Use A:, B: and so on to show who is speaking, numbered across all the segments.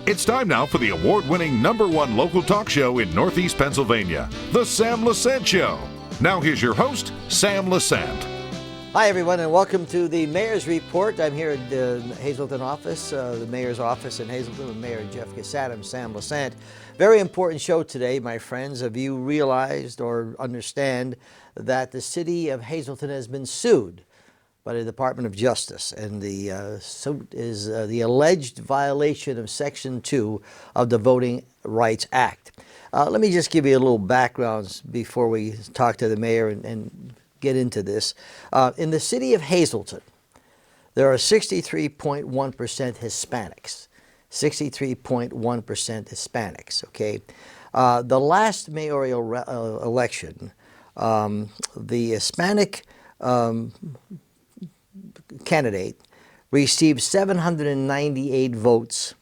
A: It's time now for the award-winning #1 local talk show in Northeast Pennsylvania, The Sam Lesante Show. Now here's your host, Sam Lesante.
B: Hi, everyone, and welcome to the Mayor's Report. I'm here at the Hazleton office, the Mayor's office in Hazleton with Mayor Jeff Cusat. I'm Sam Lesante. Very important show today, my friends. Have you realized or understand that the city of Hazleton has been sued by the Department of Justice, and the suit is the alleged violation of Section 2 of the Voting Rights Act. Let me just give you a little background before we talk to the mayor and get into this. In the city of Hazleton, there are 63.1% Hispanics. 63.1% Hispanics, okay? The last mayoral election, the Hispanic candidate received 798 votes,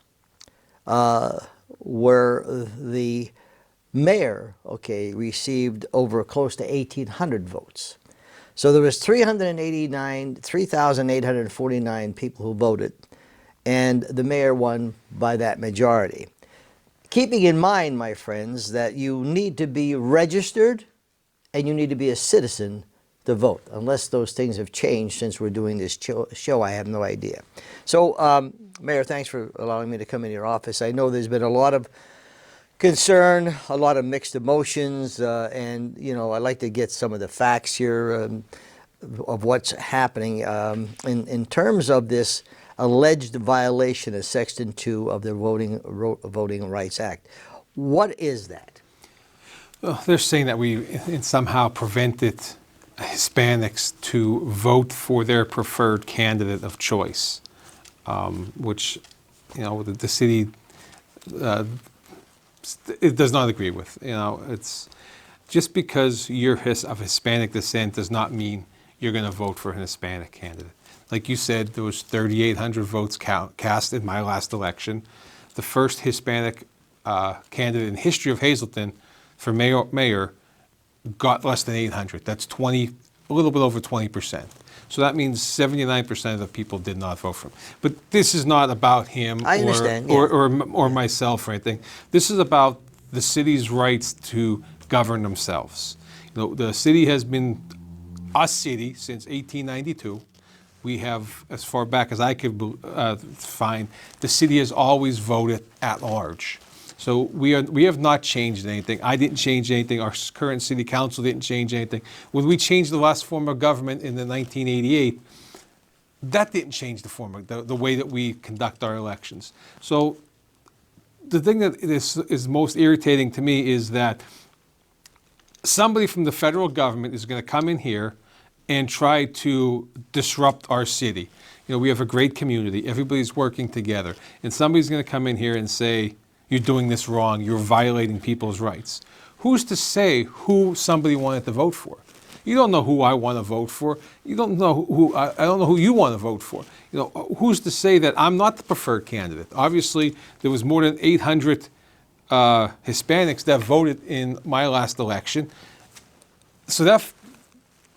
B: where the mayor, received over close to 1,800 votes. So there was 3,849 people who voted, and the mayor won by that majority. Keeping in mind, my friends, that you need to be registered and you need to be a citizen to vote. Unless those things have changed since we're doing this show, I have no idea. So, Mayor, thanks for allowing me to come in your office. I know there's been a lot of concern, a lot of mixed emotions, and, you know, I'd like to get some of the facts here of what's happening in terms of this alleged violation of Section 2 of the Voting Rights Act. What is that?
C: Well, they're saying that we somehow prevented Hispanics to vote for their preferred candidate of choice, which, you know, the city it does not agree with. You know, it's just because you're of Hispanic descent does not mean you're going to vote for an Hispanic candidate. Like you said, there was 3,800 votes cast in my last election. The first Hispanic candidate in the history of Hazleton for mayor got less than 800. That's a little bit over 20%. So that means 79% of the people did not vote for him. But this is not about him or myself or anything. This is about the city's rights to govern themselves. You know, the city has been a city since 1892. We have, as far back as I could find, the city has always voted at large. So we have not changed anything. I didn't change anything. Our current city council didn't change anything. When we changed the last form of government in the 1988, that didn't change the form of the way that we conduct our elections. So the thing that is most irritating to me is that somebody from the federal government is going to come in here and try to disrupt our city. You know, we have a great community. Everybody's working together. And somebody's going to come in here and say, you're doing this wrong, you're violating people's rights. Who's to say who somebody wanted to vote for? You don't know who I want to vote for. You don't know who, I don't know who you want to vote for. You know, who's to say that I'm not the preferred candidate? Obviously, there was more than 800 Hispanics that voted in my last election. So that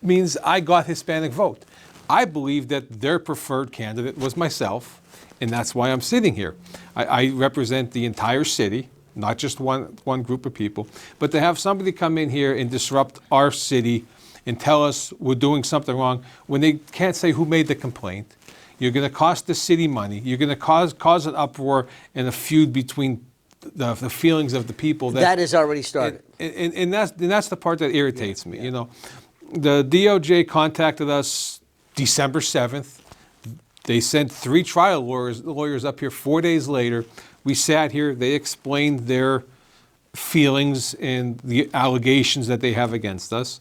C: means I got Hispanic vote. I believe that their preferred candidate was myself, and that's why I'm sitting here. I represent the entire city, not just one group of people, but to have somebody come in here and disrupt our city and tell us we're doing something wrong when they can't say who made the complaint. You're going to cost the city money. You're going to cause an uproar and a feud between the feelings of the people.
B: That has already started.
C: And that's the part that irritates me. You know, the DOJ contacted us December 7th. They sent 3 trial lawyers up here 4 days later. We sat here. They explained their feelings and the allegations that they have against us.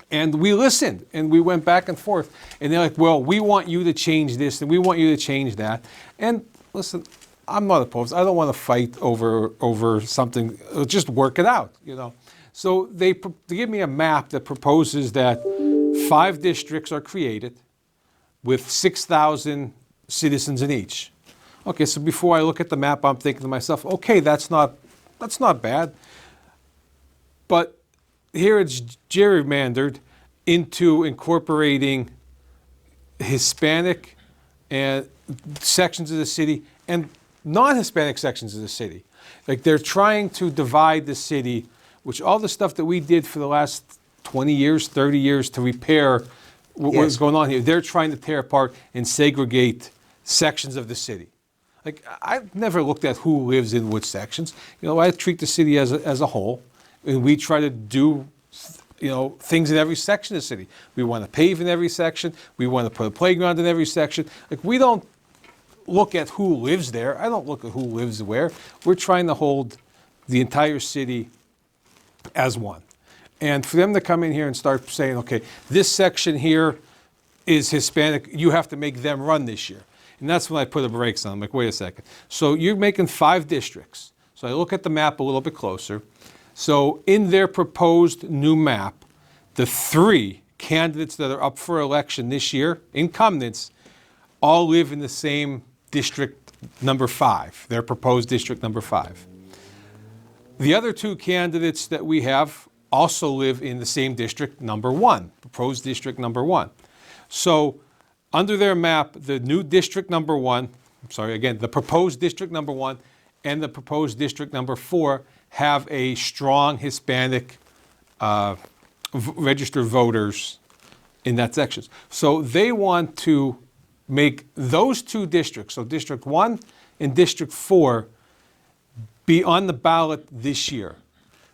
C: And we listened, and we went back and forth. And they're like, well, we want you to change this, and we want you to change that. And listen, I'm not opposed. I don't want to fight over something. Just work it out, you know. So they give me a map that proposes that 5 districts are created with 6,000 citizens in each. Okay, so before I look at the map, I'm thinking to myself, okay, that's not bad. But here it's gerrymandered into incorporating Hispanic and sections of the city and non-Hispanic sections of the city. Like they're trying to divide the city, which all the stuff that we did for the last 20 years, 30 years to repair what's going on here, they're trying to tear apart and segregate sections of the city. Like I've never looked at who lives in which sections. I treat the city as a whole, and we try to do things in every section of the city. We want to pave in every section. We want to put a playground in every section. Like we don't look at who lives there. I don't look at who lives where. We're trying to hold the entire city as one. And for them to come in here and start saying, okay, this section here is Hispanic, you have to make them run this year. And that's when I put the brakes on. I'm like, wait a second. So you're making 5 districts. So I look at the map a little bit closer. So in their proposed new map, the 3 candidates that are up for election this year, incumbents, all live in the same district number 5, their proposed district number 5. The other 2 candidates that we have also live in the same district number 1, proposed district number 1. So under their map, the new district number 1, the proposed district number 1 and the proposed district number 4 have a strong Hispanic registered voters in that section. So they want to make those 2 districts, so District 1 and District 4, be on the ballot this year,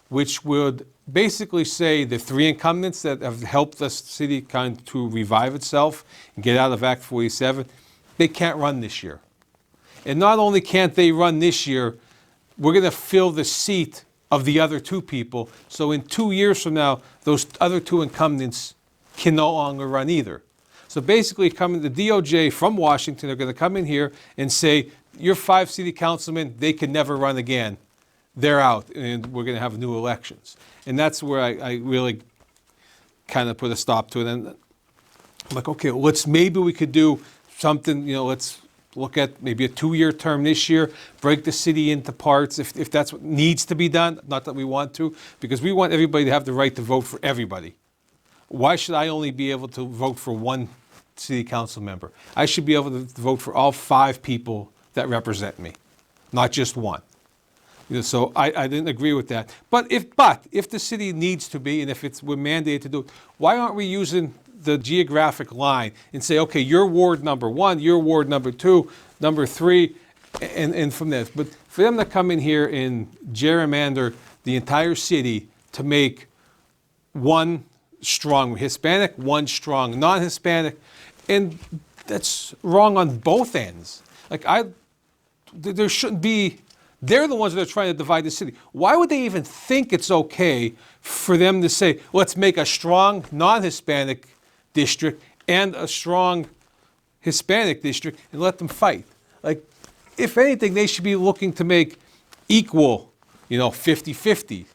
C: which would basically say the 3 incumbents that have helped the city kind to revive itself and get out of Act 47, they can't run this year. And not only can't they run this year, we're going to fill the seat of the other 2 people. So in 2 years from now, those other 2 incumbents can no longer run either. So basically, the DOJ from Washington are going to come in here and say, your 5 city councilmen, they can never run again. They're out, and we're going to have new elections. And that's where I really kind of put a stop to it. And I'm like, okay, maybe we could do something, let's look at maybe a 2-year term this year, break the city into parts if that's what needs to be done. Not that we want to, because we want everybody to have the right to vote for everybody. Why should I only be able to vote for 1 city council member? I should be able to vote for all 5 people that represent me, not just 1. So I didn't agree with that. But if the city needs to be, and if we're mandated to do it, why aren't we using the geographic line and say, okay, you're ward number 1, you're ward number 2, number 3, and from there. But for them to come in here and gerrymander the entire city to make 1 strong Hispanic, 1 strong non-Hispanic, and that's wrong on both ends. There shouldn't be. They're the ones that are trying to divide the city. Why would they even think it's okay for them to say, let's make a strong non-Hispanic district and a strong Hispanic district and let them fight? If anything, they should be looking to make equal, 50-50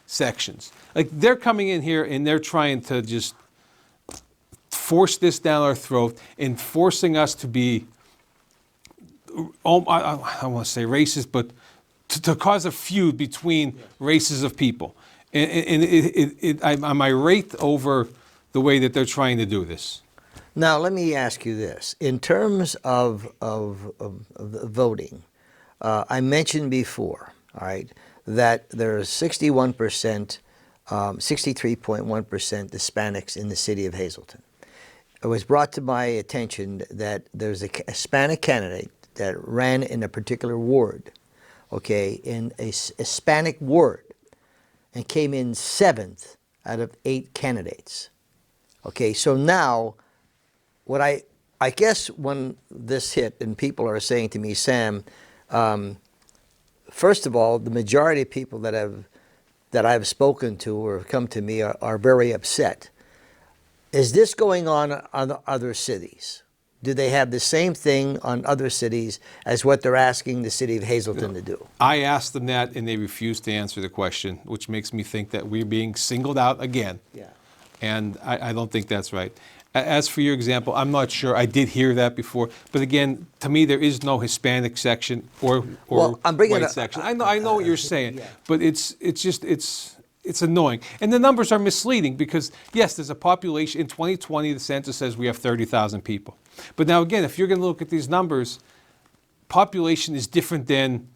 C: sections. They're coming in here and they're trying to just force this down our throat and forcing us to be, I don't want to say racist, but to cause a feud between races of people. And I'm irate over the way that they're trying to do this.
B: Now, let me ask you this. In terms of voting, I mentioned before, all right, that there's 61%, 63.1% Hispanics in the city of Hazleton. It was brought to my attention that there's a Hispanic candidate that ran in a particular ward, okay, in a Hispanic ward, and came in 7th out of 8 candidates. Okay, so now, what I guess when this hit and people are saying to me, Sam, first of all, the majority of people that I've spoken to or have come to me are very upset. Is this going on other cities? Do they have the same thing on other cities as what they're asking the city of Hazleton to do?
C: I asked them that, and they refused to answer the question, which makes me think that we're being singled out again. Yeah. And I don't think that's right. As for your example, I'm not sure. I did hear that before, but again, to me, there is no Hispanic section or white section. I know what you're saying, but it's it's annoying. And the numbers are misleading because, yes, there's a population. In 2020, the census says we have 30,000 people. But now, again, if you're going to look at these numbers, population is different than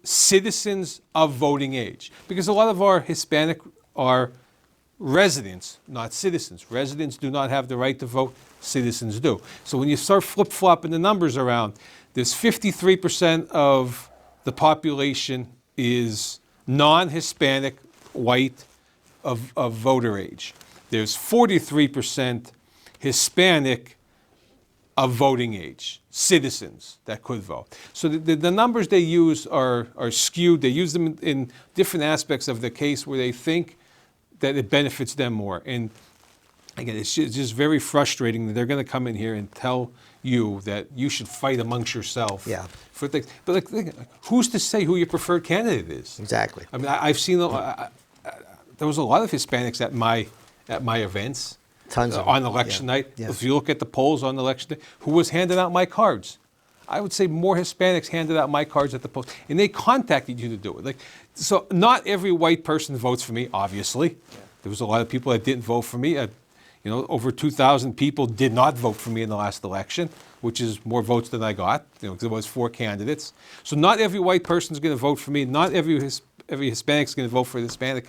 C: citizens of voting age. Because a lot of our Hispanic are residents, not citizens. Residents do not have the right to vote. Citizens do. So when you start flip-flopping the numbers around, there's 53% of the population is non-Hispanic, white, of voter age. There's 43% Hispanic of voting age, citizens that could vote. So the numbers they use are skewed. They use them in different aspects of the case where they think that it benefits them more. And again, it's just very frustrating that they're going to come in here and tell you that you should fight amongst yourself.
B: Yeah.
C: For things. But who's to say who your preferred candidate is?
B: Exactly.
C: I mean, I've seen there was a lot of Hispanics at my events.
B: Tons of
C: on election night.
B: Yeah.
C: If you look at the polls on election day, who was handing out my cards? I would say more Hispanics handed out my cards at the polls, and they contacted you to do it. So not every white person votes for me. Obviously, there was a lot of people that didn't vote for me. Over 2,000 people did not vote for me in the last election, which is more votes than I got. Because there was 4 candidates. So not every white person is going to vote for me. Not every Hispanic is going to vote for the Hispanic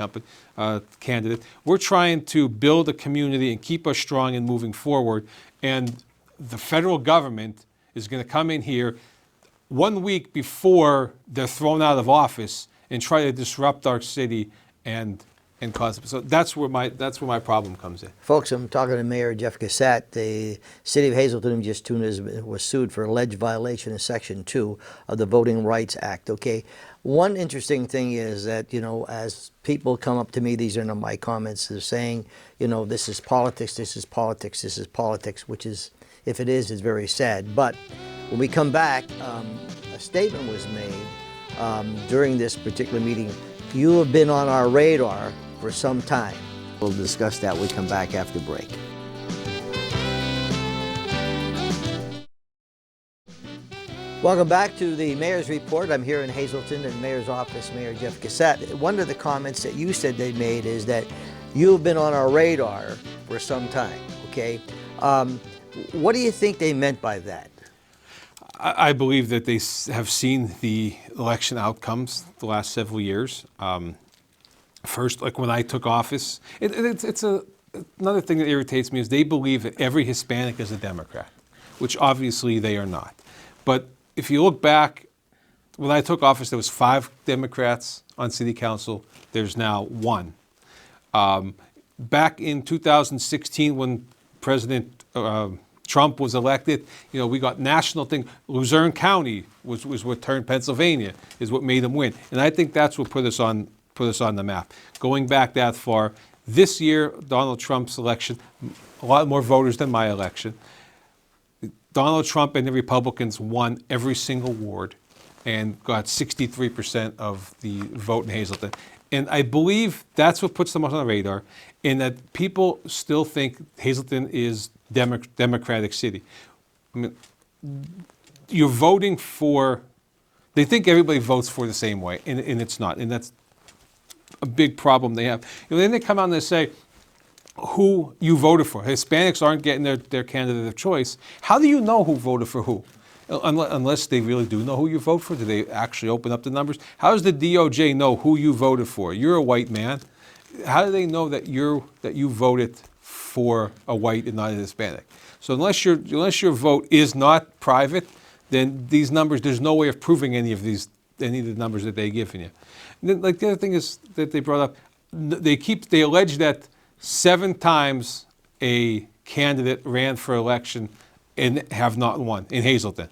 C: candidate. We're trying to build a community and keep us strong and moving forward. And the federal government is going to come in here 1 week before they're thrown out of office and try to disrupt our city and cause it. So that's where my problem comes in.
B: Folks, I'm talking to Mayor Jeff Cusat. The city of Hazleton, just tuned in, was sued for alleged violation of Section 2 of the Voting Rights Act, okay? One interesting thing is that, as people come up to me, these are my comments, they're saying, this is politics, this is politics, this is politics, which is, if it is very sad. But when we come back, a statement was made during this particular meeting. You have been on our radar for some time. We'll discuss that when we come back after break. Welcome back to the Mayor's Report. I'm here in Hazleton in the Mayor's office, Mayor Jeff Cusat. One of the comments that you said they made is that you've been on our radar for some time, okay? What do you think they meant by that?
C: I believe that they have seen the election outcomes the last several years. First, like when I took office, another thing that irritates me is they believe that every Hispanic is a Democrat, which obviously they are not. But if you look back, when I took office, there was 5 Democrats on city council. There's now 1. Back in 2016, when President Trump was elected, we got national thing. Luzerne County was what turned Pennsylvania, is what made them win. And I think that's what put us on the map. Going back that far, this year, Donald Trump's election, a lot more voters than my election. Donald Trump and the Republicans won every single ward and got 63% of the vote in Hazleton. And I believe that's what puts them on the radar, in that people still think Hazleton is Democratic city. I mean, you're voting for, they think everybody votes for the same way, and it's not. And that's a big problem they have. Then they come out and they say who you voted for. Hispanics aren't getting their candidate of choice. How do you know who voted for who? Unless they really do know who you vote for. Do they actually open up the numbers? How does the DOJ know who you voted for? You're a white man. How do they know that you voted for a white and not a Hispanic? So unless your vote is not private, then these numbers, there's no way of proving any of the numbers that they've given you. And then, the other thing is that they brought up, they allege that 7 times a candidate ran for election and have not won in Hazleton.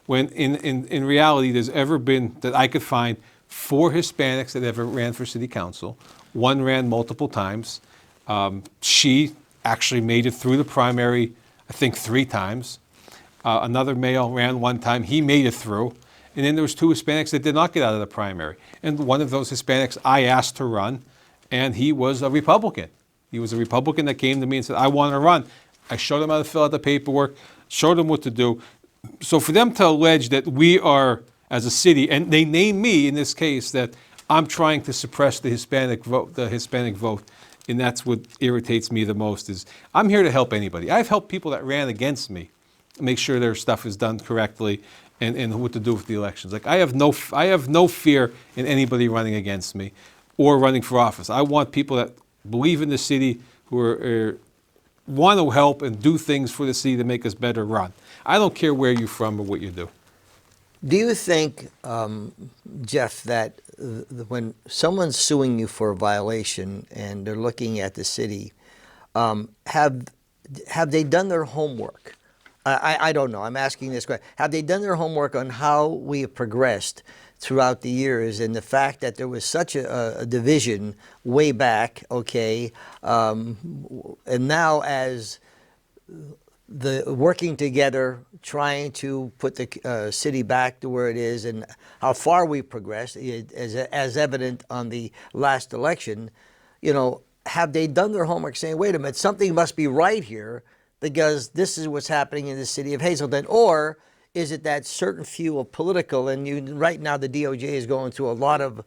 C: When in reality, there's ever been, that I could find, 4 Hispanics that ever ran for city council. 1 ran multiple times. She actually made it through the primary, I think 3 times. Another male ran 1 time. He made it through. And then there was 2 Hispanics that did not get out of the primary. And one of those Hispanics I asked to run, and he was a Republican. He was a Republican that came to me and said, I want to run. I showed him how to fill out the paperwork, showed him what to do. So for them to allege that we are, as a city, and they name me in this case, that I'm trying to suppress the Hispanic vote, and that's what irritates me the most. Is I'm here to help anybody. I've helped people that ran against me make sure their stuff is done correctly, and what to do with the elections. Like I have no fear in anybody running against me or running for office. I want people that believe in the city, who want to help and do things for the city to make us better run. I don't care where you're from or what you do.
B: Do you think, Jeff, that when someone's suing you for a violation and they're looking at the city, have they done their homework? I don't know. I'm asking this question. Have they done their homework on how we have progressed throughout the years, and the fact that there was such a division way back, okay, and now as the working together, trying to put the city back to where it is, and how far we progressed, as evident on the last election, have they done their homework saying, wait a minute, something must be right here because this is what's happening in the city of Hazleton? Or is it that certain few of political, and right now the DOJ is going through a lot of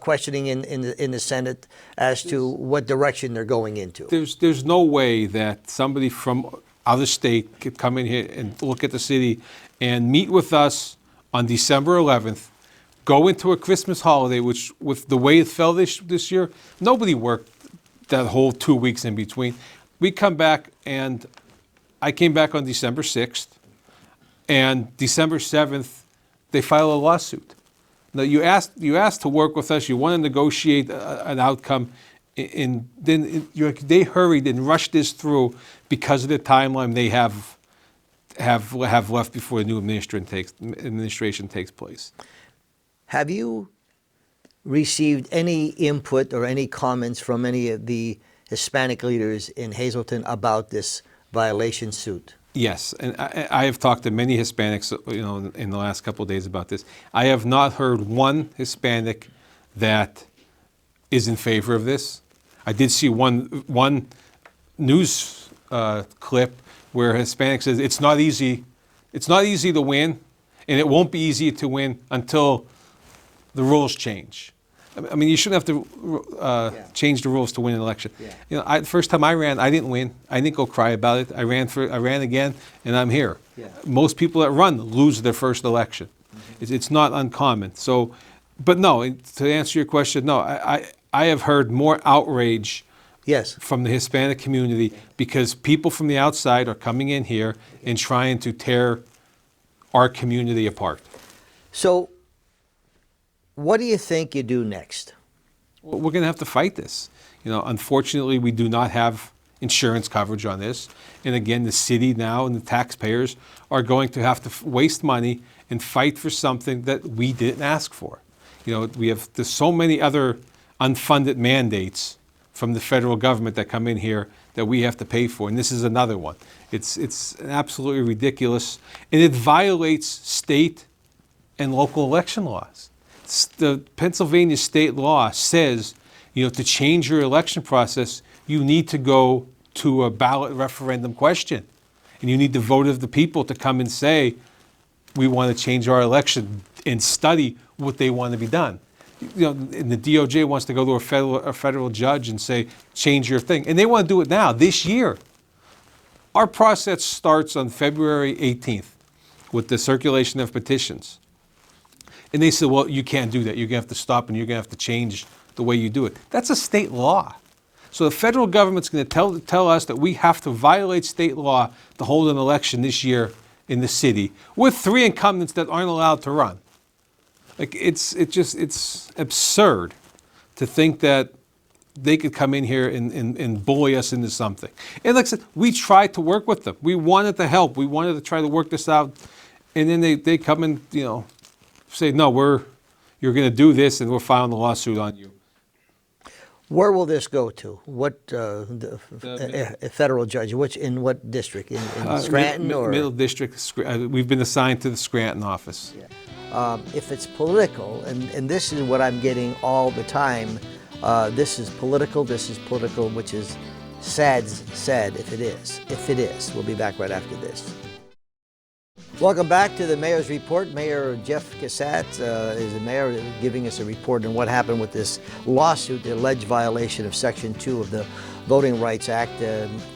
B: questioning in the Senate as to what direction they're going into?
C: There's no way that somebody from out of state could come in here and look at the city and meet with us on December 11th, go into a Christmas holiday, which with the way it fell this year, nobody worked that whole 2 weeks in between. We come back, and I came back on December 6th, and December 7th, they file a lawsuit. Now, you asked to work with us, you want to negotiate an outcome, and then they hurried and rushed this through because of the timeline they have left before the new administration takes place.
B: Have you received any input or any comments from any of the Hispanic leaders in Hazleton about this violation suit?
C: Yes, and I have talked to many Hispanics, in the last couple of days about this. I have not heard one Hispanic that is in favor of this. I did see one news clip where a Hispanic says it's not easy to win, and it won't be easy to win until the rules change. I mean, you shouldn't have to change the rules to win an election. Yeah. The first time I ran, I didn't win. I didn't go cry about it. I ran again, and I'm here. Yeah. Most people that run lose their first election. Mm-hmm. It's not uncommon. So, but no, to answer your question, no, I have heard more outrage from the Hispanic community because people from the outside are coming in here and trying to tear our community apart.
B: So, what do you think you do next?
C: Well, we're going to have to fight this. Unfortunately, we do not have insurance coverage on this. And again, the city now and the taxpayers are going to have to waste money and fight for something that we didn't ask for. There's so many other unfunded mandates from the federal government that come in here that we have to pay for, and this is another one. It's absolutely ridiculous, and it violates state and local election laws. The Pennsylvania state law says, to change your election process, you need to go to a ballot referendum question. And you need the vote of the people to come and say, we want to change our election and study what they want to be done. And the DOJ wants to go to a federal judge and say, change your thing. And they want to do it now, this year. Our process starts on February 18th with the circulation of petitions. And they said, well, you can't do that. You're going to have to stop and you're going to have to change the way you do it. That's a state law. So the federal government's going to tell us that we have to violate state law to hold an election this year in the city with 3 incumbents that aren't allowed to run. It's absurd to think that they could come in here and bully us into something. And like I said, we tried to work with them. We wanted to help. We wanted to try to work this out. And then they come and, say, no, you're going to do this, and we're filing a lawsuit on you.
B: Where will this go to? What a federal judge? In what district? In Scranton or
C: Middle District? We've been assigned to the Scranton office.
B: Yeah. If it's political, and this is what I'm getting all the time. This is political, which is sad if it is. We'll be back right after this. Welcome back to the Mayor's Report. Mayor Jeff Cusat is the mayor giving us a report on what happened with this lawsuit, the alleged violation of Section 2 of the Voting Rights Act.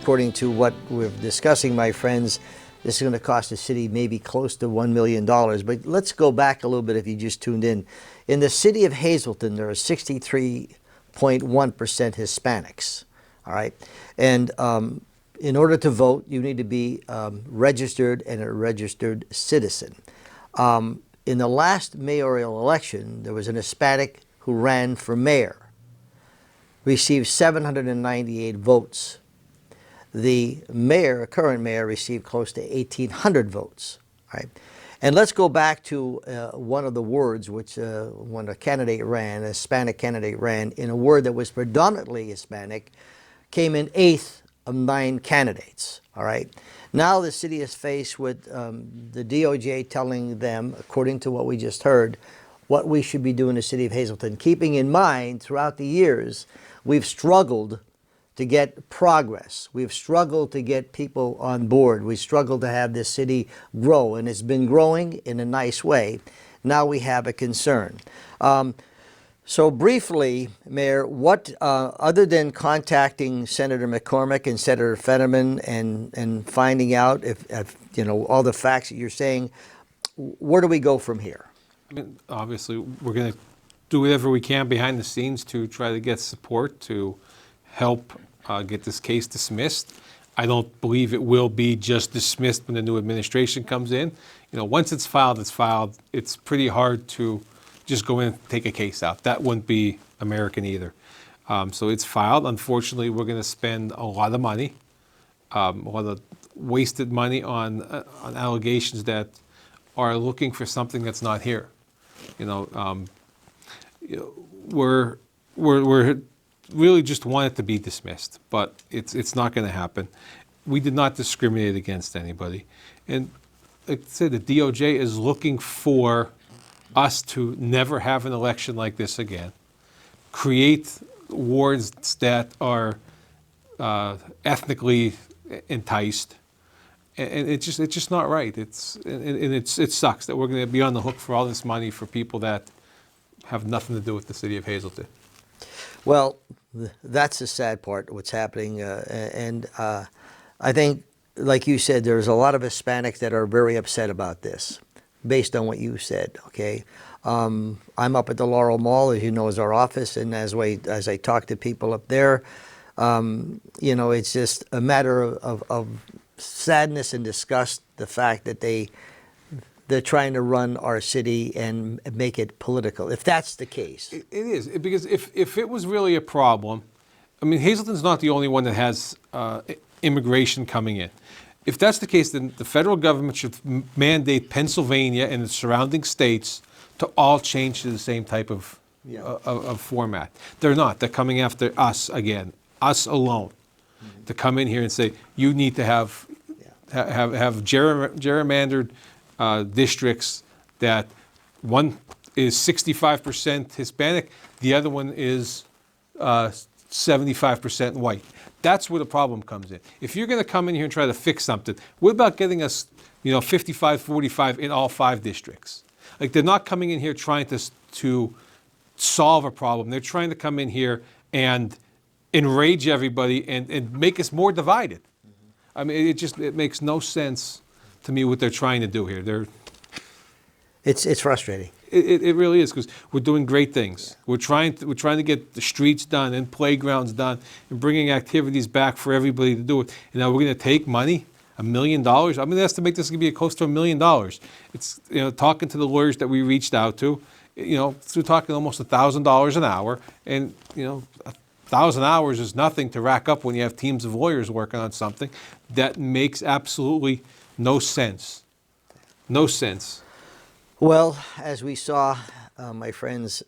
B: According to what we're discussing, my friends, this is going to cost the city maybe close to $1 million. But let's go back a little bit if you just tuned in. In the city of Hazleton, there are 63.1% Hispanics. All right. And in order to vote, you need to be registered and a registered citizen. In the last mayoral election, there was an Hispanic who ran for mayor, received 798 votes. The mayor, current mayor, received close to 1,800 votes. Right? And let's go back to one of the words which, when a candidate ran, a Hispanic candidate ran, in a word that was predominantly Hispanic, came in 8th of 9 candidates. All right. Now the city is faced with the DOJ telling them, according to what we just heard, what we should be doing in the city of Hazleton, keeping in mind throughout the years we've struggled to get progress. We've struggled to get people on board. We've struggled to have this city grow, and it's been growing in a nice way. Now we have a concern. So briefly, Mayor, what, other than contacting Senator McCormick and Senator Fetterman and finding out if you know, all the facts that you're saying, where do we go from here?
C: I mean, obviously, we're going to do whatever we can behind the scenes to try to get support to help get this case dismissed. I don't believe it will be just dismissed when the new administration comes in. You know, once it's filed, it's filed. It's pretty hard to just go in and take a case out. That wouldn't be American either. So it's filed. Unfortunately, we're going to spend a lot of money, a lot of wasted money on allegations that are looking for something that's not here. We're really just want it to be dismissed, but it's not going to happen. We did not discriminate against anybody, and like I said, the DOJ is looking for us to never have an election like this again, create wards that are ethnically enticed, and it's just not right. It sucks that we're going to be on the hook for all this money for people that have nothing to do with the city of Hazleton.
B: Well, that's the sad part, what's happening, and I think, like you said, there's a lot of Hispanics that are very upset about this, based on what you said, okay? I'm up at the Laurel Mall, as you know, is our office, and as I talk to people up there, you know, it's just a matter of sadness and disgust, the fact that they're trying to run our city and make it political, if that's the case.
C: It is, because if it was really a problem, I mean, Hazleton's not the only one that has immigration coming in. If that's the case, then the federal government should mandate Pennsylvania and the surrounding states to all change to the same type of format. They're not. They're coming after us again, us alone, to come in here and say, you need to have gerrymandered districts that one is 65% Hispanic, the other one is 75% white. That's where the problem comes in. If you're going to come in here and try to fix something, what about getting us, 55-45 in all 5 districts? Like, they're not coming in here trying to solve a problem. They're trying to come in here and enrage everybody and make us more divided. I mean, it makes no sense to me what they're trying to do here.
B: It's frustrating.
C: It really is, because we're doing great things. We're trying to get the streets done and playgrounds done and bringing activities back for everybody to do it. And now we're going to take money, $1 million. I'm going to estimate this is going to be close to $1 million. It's, talking to the lawyers that we reached out to, we're talking almost $1,000 an hour, and 1,000 hours is nothing to rack up when you have teams of lawyers working on something that makes absolutely no sense. No sense.
B: Well, as we saw, my friends,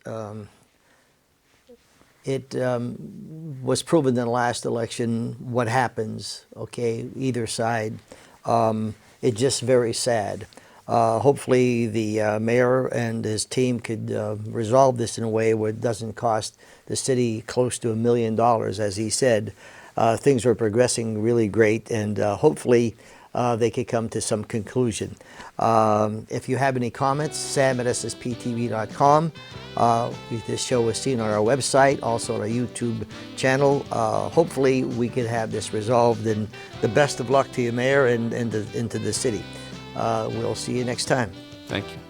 B: it was proven in the last election what happens, okay, either side. It's just very sad. Hopefully the mayor and his team could resolve this in a way where it doesn't cost the city close to $1 million, as he said. Things are progressing really great, and hopefully they could come to some conclusion. If you have any comments, sam@ssptv.com. This show was seen on our website, also on our YouTube channel. Hopefully we can have this resolved, and the best of luck to you, Mayor, and into the city. We'll see you next time.
C: Thank you.